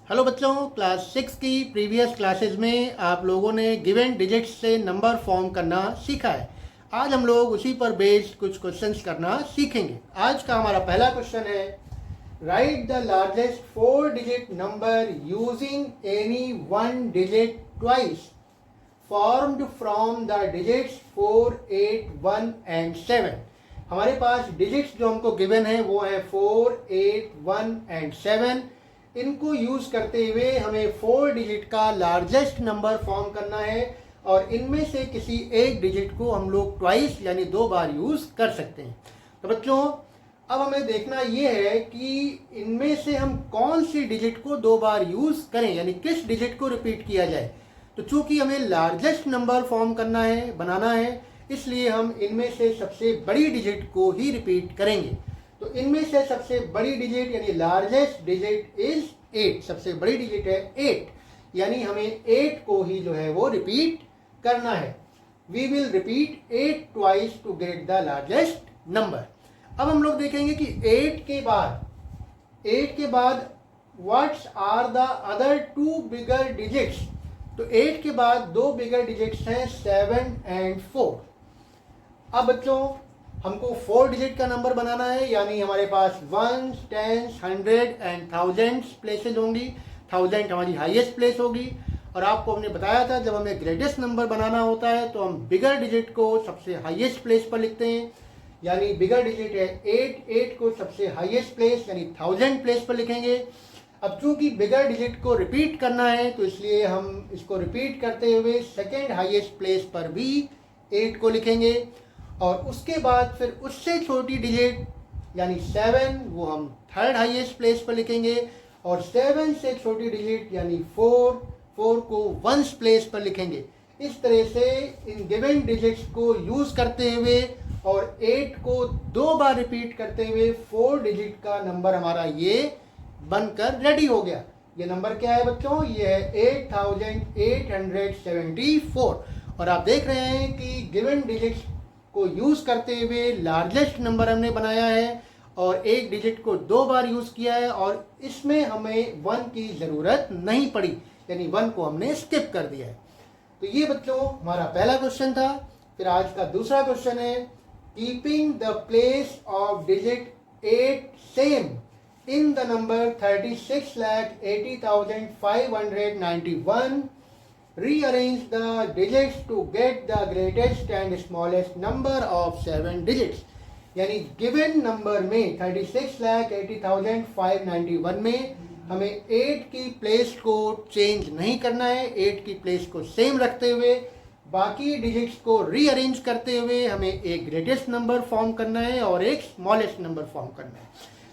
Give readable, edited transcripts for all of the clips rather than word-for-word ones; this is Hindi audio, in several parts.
हेलो बच्चों, क्लास 6 की प्रीवियस क्लासेस में आप लोगों ने गिवन डिजिट्स से नंबर फॉर्म करना सीखा है। आज हम लोग उसी पर बेस्ड कुछ क्वेश्चंस करना सीखेंगे। आज का हमारा पहला क्वेश्चन है, right the largest 4 digit number using any one digit twice formed from the digits 4, 8, 1 and 7। हमारे पास डिजिट्स जो हमको गिवन है वो है 4, 8, 1 एंड 7। इनको यूज करते हुए हमें 4 डिजिट का लार्जेस्ट नंबर फॉर्म करना है और इनमें से किसी एक डिजिट को हम लोग ट्वाइस यानी 2 बार यूज कर सकते हैं। तो बच्चों अब हमें देखना ये है कि इनमें से हम कौन सी डिजिट को 2 बार यूज करें, यानी किस डिजिट को रिपीट किया जाए। तो चूंकि हमें लार्जेस्ट नंबर फॉर्म करना है, बनाना है, इसलिए हम इनमें से सबसे बड़ी डिजिट को ही रिपीट करेंगे। तो इनमें से सबसे बड़ी डिजिट यानी लार्जेस्ट डिजिट इज 8। सबसे बड़ी डिजिट है 8, यानी हमें 8 को ही जो है वो रिपीट करना है। We will repeat 8 twice to get the largest number. अब हम लोग देखेंगे कि 8 के बाद what's are the other 2 bigger digits. तो 8 के बाद 2 बिगर डिजिट्स हैं 7 एंड 4। अब बच्चों हमको 4 डिजिट का नंबर बनाना है, यानी हमारे पास 1, 10, 100 एंड 1000 प्लेसेज होंगी। 1000 हमारी हाईएस्ट प्लेस होगी। और आपको हमने बताया था जब हमें ग्रेटेस्ट नंबर बनाना होता है तो हम बिगर डिजिट को सबसे हाईएस्ट प्लेस पर लिखते हैं, यानी बिगर डिजिट है 8 को सबसे हाईएस्ट प्लेस यानी 1000 प्लेस पर लिखेंगे। अब चूंकि बिगर डिजिट को रिपीट करना है तो इसलिए हम इसको रिपीट करते हुए सेकेंड हाईएस्ट प्लेस पर भी 8 को लिखेंगे और उसके बाद फिर उससे छोटी डिजिट यानी 7 वो हम थर्ड हाईएस्ट प्लेस पर लिखेंगे और 7 से छोटी डिजिट यानी 4 को वंस प्लेस पर लिखेंगे। इस तरह से इन गिवन डिजिट्स को यूज करते हुए और 8 को 2 बार रिपीट करते हुए 4 डिजिट का नंबर हमारा ये बनकर रेडी हो गया। ये नंबर क्या है बच्चों? ये है 8874। और आप देख रहे हैं कि गिवन डिजिट्स को यूज करते हुए लार्जेस्ट नंबर हमने बनाया है और एक डिजिट को 2 बार यूज किया है और इसमें हमें 1 की जरूरत नहीं पड़ी, यानी 1 को हमने स्किप कर दिया है। तो ये बच्चों हमारा पहला क्वेश्चन था। फिर आज का दूसरा क्वेश्चन है, keeping the place of digit 8 same in the number 36,80,591, rearrange the digits to get the greatest and smallest number of 7 digits। यानी गिवन नंबर में 36,80,591 में हमें 8 की प्लेस को चेंज नहीं करना है। 8 की प्लेस को सेम रखते हुए बाकी डिजिट्स को रीअरेंज करते हुए हमें एक ग्रेटेस्ट नंबर फॉर्म करना है और एक स्मॉलेस्ट नंबर फॉर्म करना है।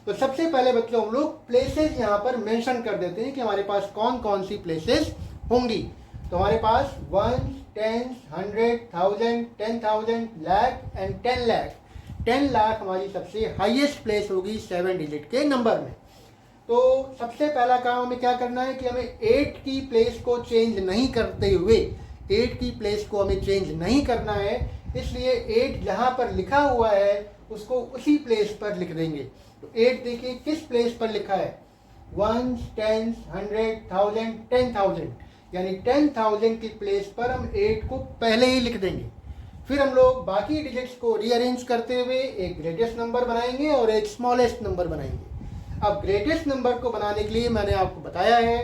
तो सबसे पहले बच्चों हम लोग प्लेसेस यहाँ पर मेंशन कर देते हैं कि हमारे पास कौन कौन सी प्लेसेस होंगी। तो हमारे पास 1, 10, 100, 1000, 10,000, लाख एंड 10 लाख। 10 लाख हमारी सबसे हाईएस्ट प्लेस होगी 7 डिजिट के नंबर में। तो सबसे पहला काम हमें क्या करना है कि हमें 8 की प्लेस को चेंज नहीं करते हुए 8 की प्लेस को हमें चेंज नहीं करना है, इसलिए 8 जहाँ पर लिखा हुआ है उसको उसी प्लेस पर लिख देंगे। तो 8 देखिए किस प्लेस पर लिखा है, 1, 10, 100, 1000, 10,000, यानी 10,000 की प्लेस पर हम 8 को पहले ही लिख देंगे। फिर हम लोग बाकी डिजिट्स को रीअरेंज करते हुए एक ग्रेटेस्ट नंबर बनाएंगे और एक स्मॉलेस्ट नंबर बनाएंगे। अब ग्रेटेस्ट नंबर को बनाने के लिए मैंने आपको बताया है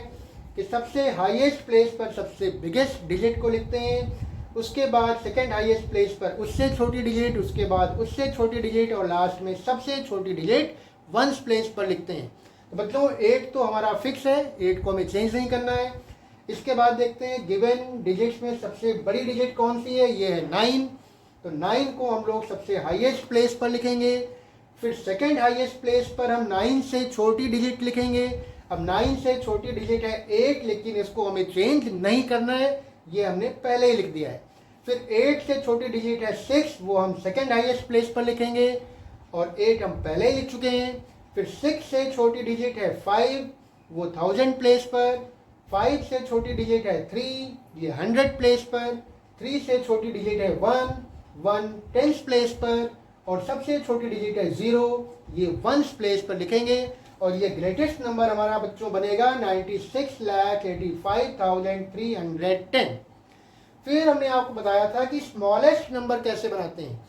कि सबसे हाईएस्ट प्लेस पर सबसे बिगेस्ट डिजिट को लिखते हैं, उसके बाद सेकेंड हाईएस्ट प्लेस पर उससे छोटी डिजिट, उसके बाद उससे छोटी डिजिट और लास्ट में सबसे छोटी डिजिट वंस प्लेस पर लिखते हैं। तो बच्चों 8 तो हमारा फिक्स है, 8 को हमें चेंज नहीं करना है। इसके बाद देखते हैं गिवन डिजिट्स में सबसे बड़ी डिजिट कौन सी है, ये है 9। तो 9 को हम लोग सबसे हाईएस्ट प्लेस पर लिखेंगे। फिर सेकेंड हाईएस्ट प्लेस पर हम 9 से छोटी डिजिट लिखेंगे। अब 9 से छोटी डिजिट है 8, लेकिन इसको हमें चेंज नहीं करना है, ये हमने पहले ही लिख दिया है। फिर 8 से छोटी डिजिट है 6, वो हम सेकेंड हाईएस्ट प्लेस पर लिखेंगे और 8 हम पहले ही लिख चुके हैं। फिर 6 से छोटी डिजिट है 5, वो 1000 प्लेस पर। 5 से छोटी डिजिट है 3, ये 100 प्लेस पर। 3 से छोटी डिजिट है 1 10th प्लेस पर और सबसे छोटी डिजिट है 0, ये 1st प्लेस पर लिखेंगे और ये ग्रेटेस्ट नंबर हमारा बच्चों बनेगा 96,85,310। फिर हमने आपको बताया था कि स्मॉलेस्ट नंबर कैसे बनाते हैं।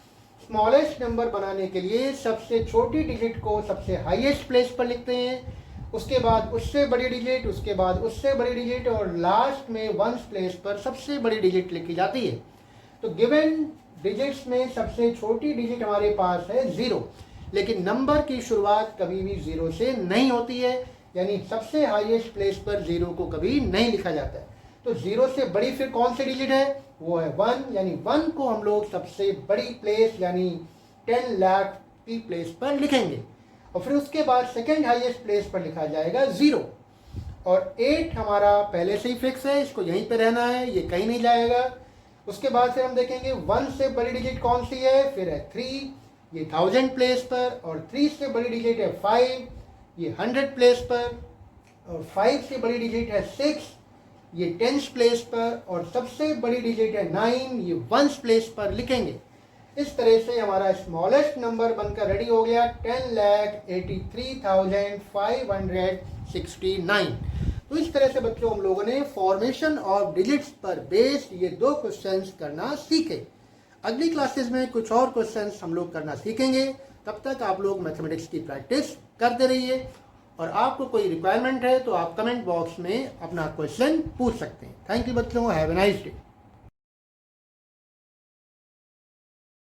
स्मॉलेस्ट नंबर बनाने के लिए सबसे छोटी डिजिट को सबसे हाईएस्ट प्लेस पर लिखते हैं, उसके बाद उससे बड़ी डिजिट, उसके बाद उससे बड़ी डिजिट और लास्ट में वंस प्लेस पर सबसे बड़ी डिजिट लिखी जाती है। तो गिवन डिजिट्स में सबसे छोटी डिजिट हमारे पास है 0, लेकिन नंबर की शुरुआत कभी भी 0 से नहीं होती है, यानी सबसे हाईएस्ट प्लेस पर 0 को कभी नहीं लिखा जाता है। तो 0 से बड़ी फिर कौन सी डिजिट है, वो है 1, यानी 1 को हम लोग सबसे बड़ी प्लेस यानी 10 लाख की प्लेस पर लिखेंगे और फिर उसके बाद सेकेंड हाईएस्ट प्लेस पर लिखा जाएगा 0। और 8 हमारा पहले से ही फिक्स है, इसको यहीं पे रहना है, ये कहीं नहीं जाएगा। उसके बाद फिर हम देखेंगे 1 से बड़ी डिजिट कौन सी है, फिर है 3, ये 1000 प्लेस पर, और 3 से बड़ी डिजिट है 5, ये 100 प्लेस पर, और 5 से बड़ी डिजिट है 6, ये 10th प्लेस पर, और सबसे बड़ी डिजिट है 9, ये 1st प्लेस पर लिखेंगे। इस तरह से हमारा स्मॉलेस्ट नंबर बनकर रेडी हो गया 10,83,569। तो इस तरह से बच्चों हम लोगों ने फॉर्मेशन ऑफ डिजिट्स पर बेस्ड ये 2 क्वेश्चंस करना सीखे। अगली क्लासेस में कुछ और क्वेश्चंस हम लोग करना सीखेंगे। तब तक आप लोग मैथमेटिक्स की प्रैक्टिस करते रहिए, और आपको कोई रिक्वायरमेंट है तो आप कमेंट बॉक्स में अपना क्वेश्चन पूछ सकते हैं। थैंक यू बच्चों, हैव ए नाइस डे।